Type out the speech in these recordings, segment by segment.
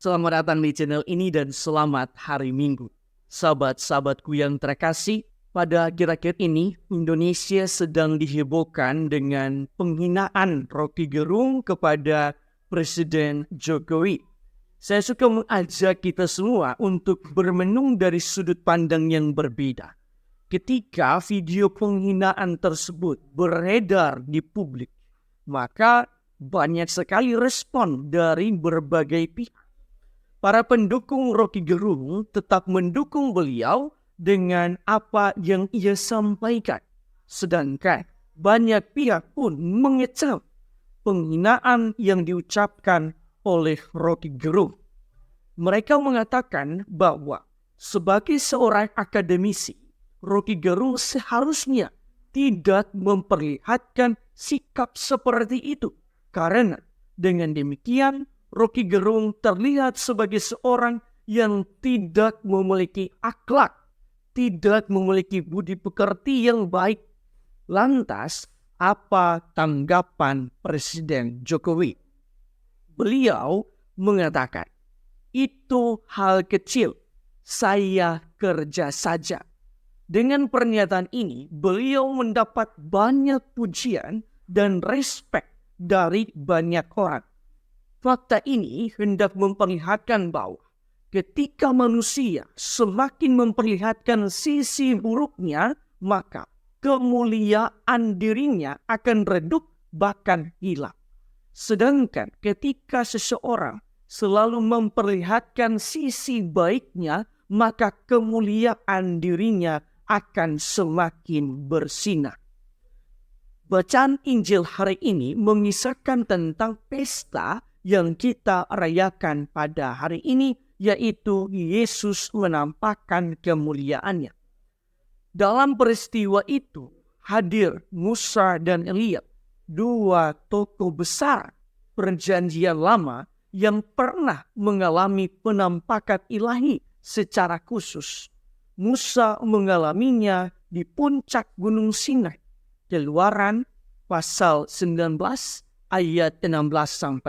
Selamat datang di channel ini dan selamat hari Minggu. Sahabat-sahabatku yang terkasih, pada akhir-akhir ini Indonesia sedang dihebohkan dengan penghinaan Rocky Gerung kepada Presiden Jokowi. Saya suka mengajak kita semua untuk bermenung dari sudut pandang yang berbeda. Ketika video penghinaan tersebut beredar di publik, maka banyak sekali respon dari berbagai pihak. Para pendukung Rocky Gerung tetap mendukung beliau dengan apa yang ia sampaikan. Sedangkan banyak pihak pun mengecam penghinaan yang diucapkan oleh Rocky Gerung. Mereka mengatakan bahwa sebagai seorang akademisi, Rocky Gerung seharusnya tidak memperlihatkan sikap seperti itu. Karena dengan demikian, Rocky Gerung terlihat sebagai seorang yang tidak memiliki akhlak, tidak memiliki budi pekerti yang baik. Lantas, apa tanggapan Presiden Jokowi? Beliau mengatakan, itu hal kecil, saya kerja saja. Dengan pernyataan ini, beliau mendapat banyak pujian dan respek dari banyak orang. Fakta ini hendak memperlihatkan bahwa ketika manusia semakin memperlihatkan sisi buruknya, maka kemuliaan dirinya akan redup bahkan hilang. Sedangkan ketika seseorang selalu memperlihatkan sisi baiknya, maka kemuliaan dirinya akan semakin bersinar. Bacaan Injil hari ini mengisahkan tentang pesta yang kita rayakan pada hari ini, yaitu Yesus menampakkan kemuliaannya. Dalam peristiwa itu hadir Musa dan Elia, dua tokoh besar perjanjian lama yang pernah mengalami penampakan ilahi secara khusus. Musa mengalaminya di puncak Gunung Sinai. Keluaran pasal 19 ayat 16-19.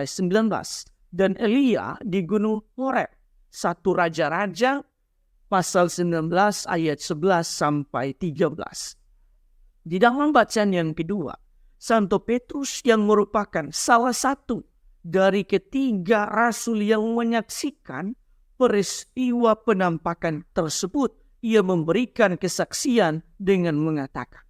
Dan Elia di Gunung Horeb. 1 Raja-Raja pasal 19 ayat 11-13. Di dalam bacaan yang kedua, Santo Petrus yang merupakan salah satu dari ketiga rasul yang menyaksikan peristiwa penampakan tersebut, ia memberikan kesaksian dengan mengatakan,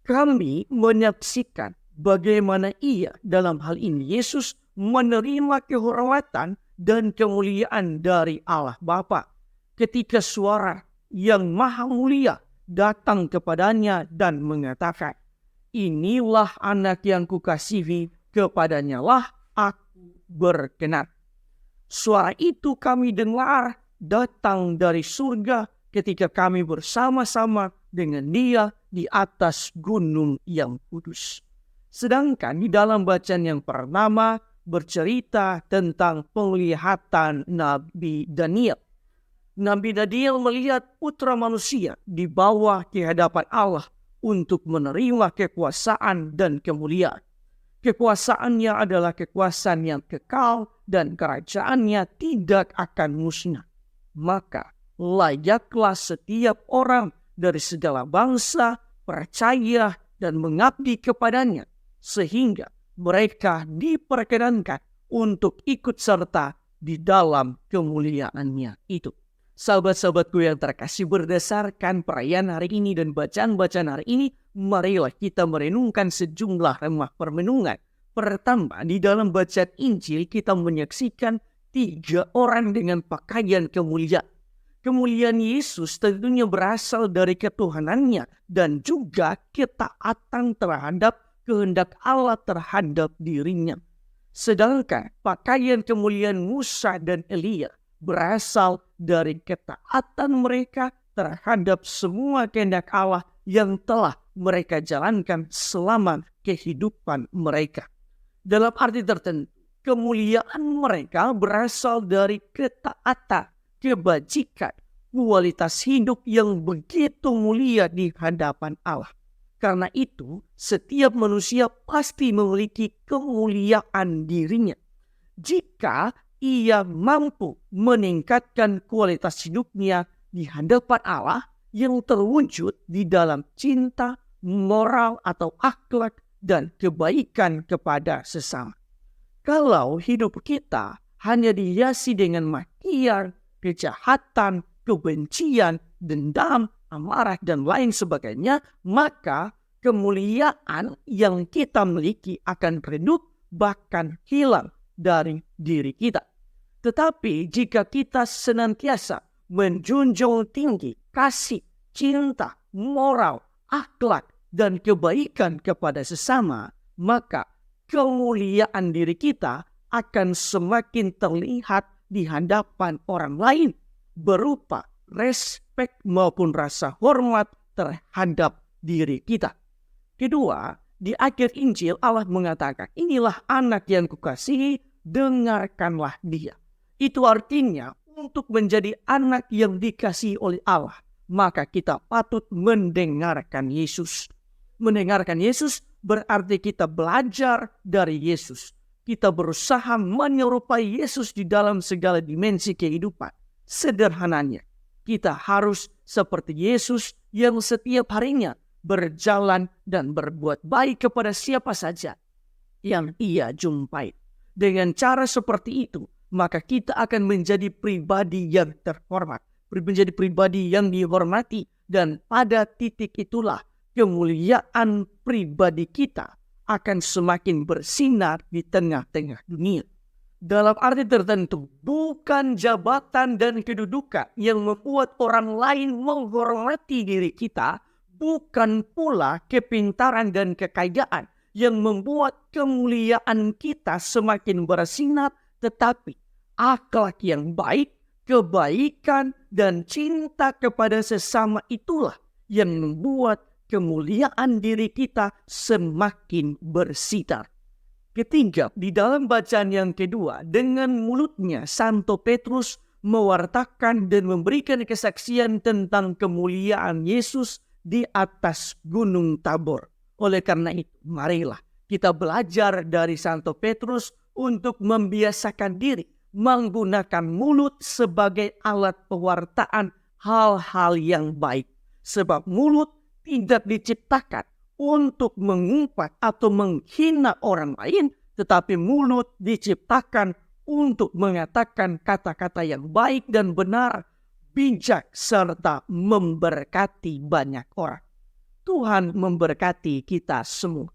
kami menyaksikan bagaimana ia dalam hal ini Yesus menerima kehormatan dan kemuliaan dari Allah Bapa ketika suara yang maha mulia datang kepadanya dan mengatakan, inilah anak yang kukasihi, kepadanya lah aku berkenan. Suara itu kami dengar datang dari surga ketika kami bersama-sama dengan dia di atas gunung yang kudus. Sedangkan di dalam bacaan yang pertama bercerita tentang penglihatan Nabi Daniel. Nabi Daniel melihat putra manusia di bawah ke hadapan Allah untuk menerima kekuasaan dan kemuliaan. Kekuasaannya adalah kekuasaan yang kekal dan kerajaannya tidak akan musnah. Maka layaklah setiap orang dari segala bangsa percaya dan mengabdi kepadanya, sehingga mereka diperkenankan untuk ikut serta di dalam kemuliaannya itu. Sahabat-sahabatku yang terkasih, berdasarkan perayaan hari ini dan bacaan-bacaan hari ini, marilah kita merenungkan sejumlah remah permenungan. Pertama, di dalam bacaan Injil kita menyaksikan 3 orang dengan pakaian kemuliaan. Kemuliaan Yesus tentunya berasal dari ketuhanannya dan juga ketaatan terhadap kehendak Allah terhadap dirinya. Sedangkan pakaian kemuliaan Musa dan Elia berasal dari ketaatan mereka terhadap semua kehendak Allah yang telah mereka jalankan selama kehidupan mereka. Dalam arti tertentu, kemuliaan mereka berasal dari ketaatan, kebajikan, kualitas hidup yang begitu mulia di hadapan Allah. Karena itu, setiap manusia pasti memiliki kemuliaan dirinya. Jika ia mampu meningkatkan kualitas hidupnya di hadapan Allah yang terwujud di dalam cinta, moral atau akhlak dan kebaikan kepada sesama. Kalau hidup kita hanya dihiasi dengan makian, kejahatan, kebencian, dendam, amarah, dan lain sebagainya, maka kemuliaan yang kita miliki akan redup bahkan hilang dari diri kita. Tetapi jika kita senantiasa menjunjung tinggi kasih, cinta, moral, akhlak, dan kebaikan kepada sesama, maka kemuliaan diri kita akan semakin terlihat di hadapan orang lain berupa respek maupun rasa hormat terhadap diri kita. Kedua, di akhir Injil Allah mengatakan, inilah anak yang kukasihi, dengarkanlah dia. Itu artinya untuk menjadi anak yang dikasihi oleh Allah, maka kita patut mendengarkan Yesus. Mendengarkan Yesus berarti kita belajar dari Yesus. Kita berusaha menyerupai Yesus di dalam segala dimensi kehidupan. Sederhananya, kita harus seperti Yesus yang setiap harinya berjalan dan berbuat baik kepada siapa saja yang ia jumpai. Dengan cara seperti itu, maka kita akan menjadi pribadi yang terhormat, menjadi pribadi yang dihormati, dan pada titik itulah kemuliaan pribadi kita akan semakin bersinar di tengah-tengah dunia. Dalam arti tertentu, bukan jabatan dan kedudukan yang membuat orang lain menghormati diri kita, bukan pula kepintaran dan kekayaan yang membuat kemuliaan kita semakin bersinar, tetapi akhlak yang baik, kebaikan, dan cinta kepada sesama itulah yang membuat kemuliaan diri kita semakin bersinar. Ketiga, di dalam bacaan yang kedua, dengan mulutnya Santo Petrus mewartakan dan memberikan kesaksian tentang kemuliaan Yesus di atas Gunung Tabor. Oleh karena itu, marilah kita belajar dari Santo Petrus untuk membiasakan diri menggunakan mulut sebagai alat pewartaan hal-hal yang baik. Sebab mulut tidak diciptakan untuk mengumpat atau menghina orang lain, tetapi mulut diciptakan untuk mengatakan kata-kata yang baik dan benar, bijak, serta memberkati banyak orang. Tuhan memberkati kita semua.